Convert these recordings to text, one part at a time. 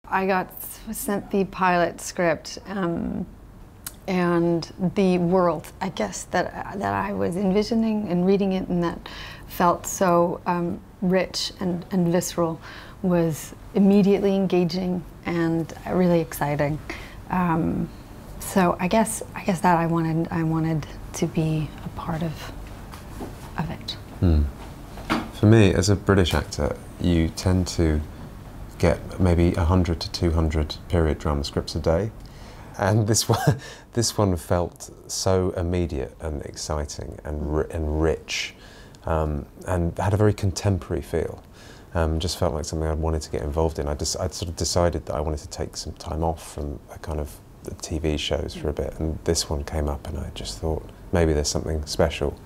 I got sent the pilot script and the world, I guess, that I was envisioning and reading it, and that felt so rich and visceral, was immediately engaging and really exciting. So I guess that I wanted to be a part of it. For me, as a British actor, you tend to get maybe 100 to 200 period drama scripts a day, and this one felt so immediate and exciting and rich, and had a very contemporary feel. Just felt like something I wanted to get involved in. I'd sort of decided that I wanted to take some time off from a kind of the TV shows for a bit, and this one came up, and I just thought maybe there's something special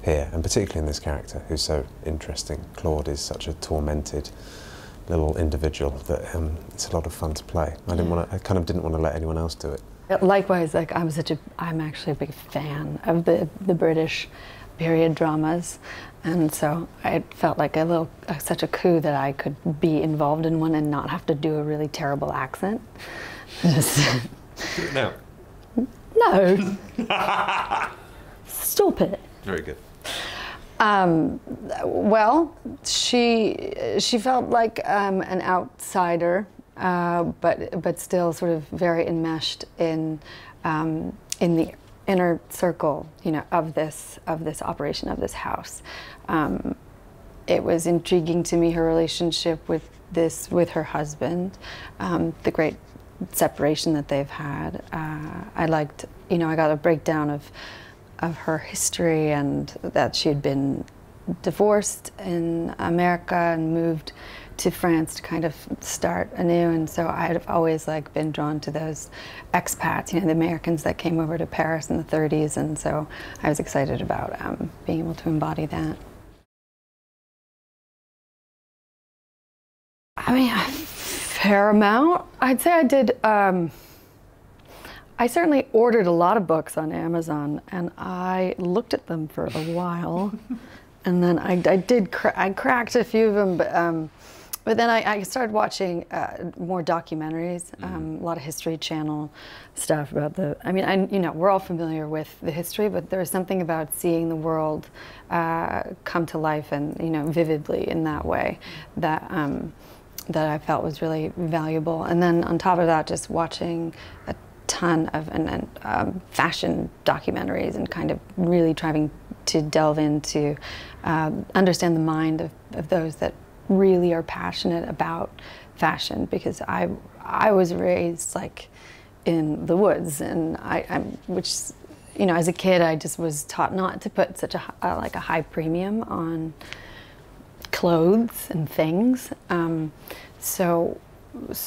here, and particularly in this character who's so interesting. Claude is such a tormented little individual that it's a lot of fun to play. I kind of didn't want to let anyone else do it. Likewise, like I'm actually a big fan of the British period dramas, and so it felt like such a coup that I could be involved in one and not have to do a really terrible accent. Just No. No. Stop it. Very good. Well, she felt like an outsider, but still sort of very enmeshed in the inner circle, you know, of this operation, of this house. It was intriguing to me, her relationship with her husband, the great separation that they've had. I liked, you know, I got a breakdown of her history, and that she had been divorced in America and moved to France to kind of start anew. And so I had always like been drawn to those expats, you know, the Americans that came over to Paris in the 30s. And so I was excited about being able to embody that. I mean, a fair amount. I'd say I did. I certainly ordered a lot of books on Amazon, and I looked at them for a while, and then I cracked a few of them, but then I started watching more documentaries, a lot of History Channel stuff about you know, we're all familiar with the history, but there's something about seeing the world come to life and, you know, vividly in that way that that I felt was really valuable. And then on top of that, just watching a ton of fashion documentaries and kind of really trying to delve into, understand the mind of those that really are passionate about fashion, because I was raised like in the woods, and which, you know, as a kid I just was taught not to put such a high premium on clothes and things. So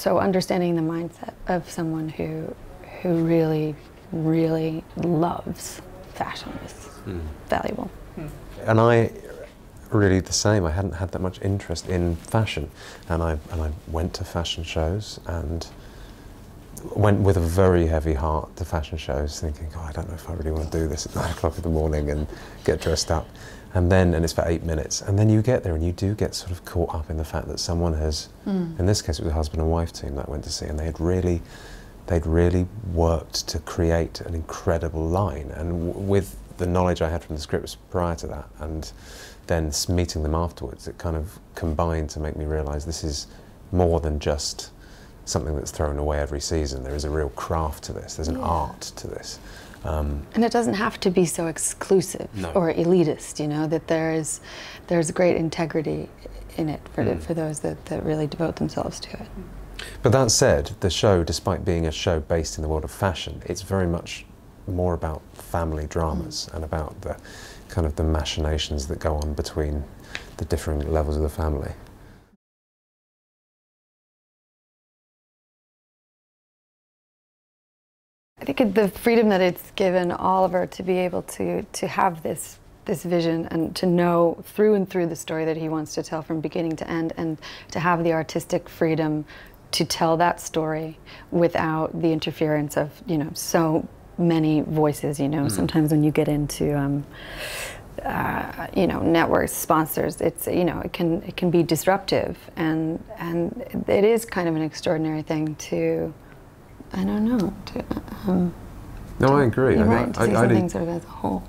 understanding the mindset of someone who really, really loves fashion is valuable. And I really the same. I hadn't had that much interest in fashion, and I went to fashion shows and went with a very heavy heart to fashion shows, thinking, oh, I don't know if I really want to do this at 9 o'clock in the morning and get dressed up. And it's for 8 minutes, and then you get there and you do get sort of caught up in the fact that someone has, in this case it was a husband and wife team that I went to see, and they'd really worked to create an incredible line. And with the knowledge I had from the scripts prior to that, and then meeting them afterwards, it kind of combined to make me realise this is more than just something that's thrown away every season. There is a real craft to this, there's an art to this. And it doesn't have to be so exclusive or elitist, you know, that there's great integrity in it for those that really devote themselves to it. But that said, the show, despite being a show based in the world of fashion, it's very much more about family dramas and about the kind of the machinations that go on between the different levels of the family. I think the freedom that it's given Oliver to be able to have this vision and to know through and through the story that he wants to tell from beginning to end, and to have the artistic freedom to tell that story without the interference of, you know, so many voices, you know. Sometimes when you get into you know, networks, sponsors. It's, you know, it can be disruptive, and it is kind of an extraordinary thing to, I don't know, to. No, I agree. You're right, to see something sort of as a whole.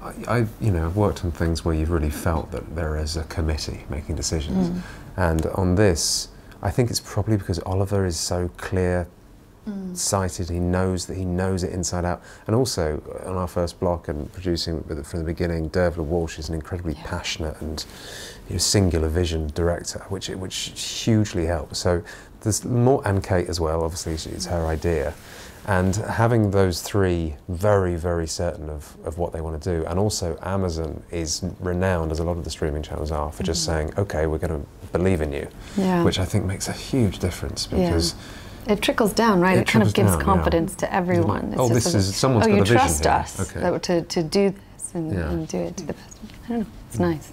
You know, I've worked on things where you've really felt that there is a committee making decisions, and on this, I think it's probably because Oliver is so clear-sighted. He knows it inside out, and also on our first block and producing from the beginning, Dervla Walsh is an incredibly passionate and, you know, singular vision director, which hugely helps. So there's more, and Kate as well. Obviously, it's her idea. And having those three very, very certain of what they want to do, and also Amazon is renowned, as a lot of the streaming channels are, for just saying, okay, we're going to believe in you, which I think makes a huge difference, because it trickles down, right? It kind of gives confidence to everyone. Oh, this is someone's got a vision. You trust us to do this and do it to the best. I don't know. It's nice.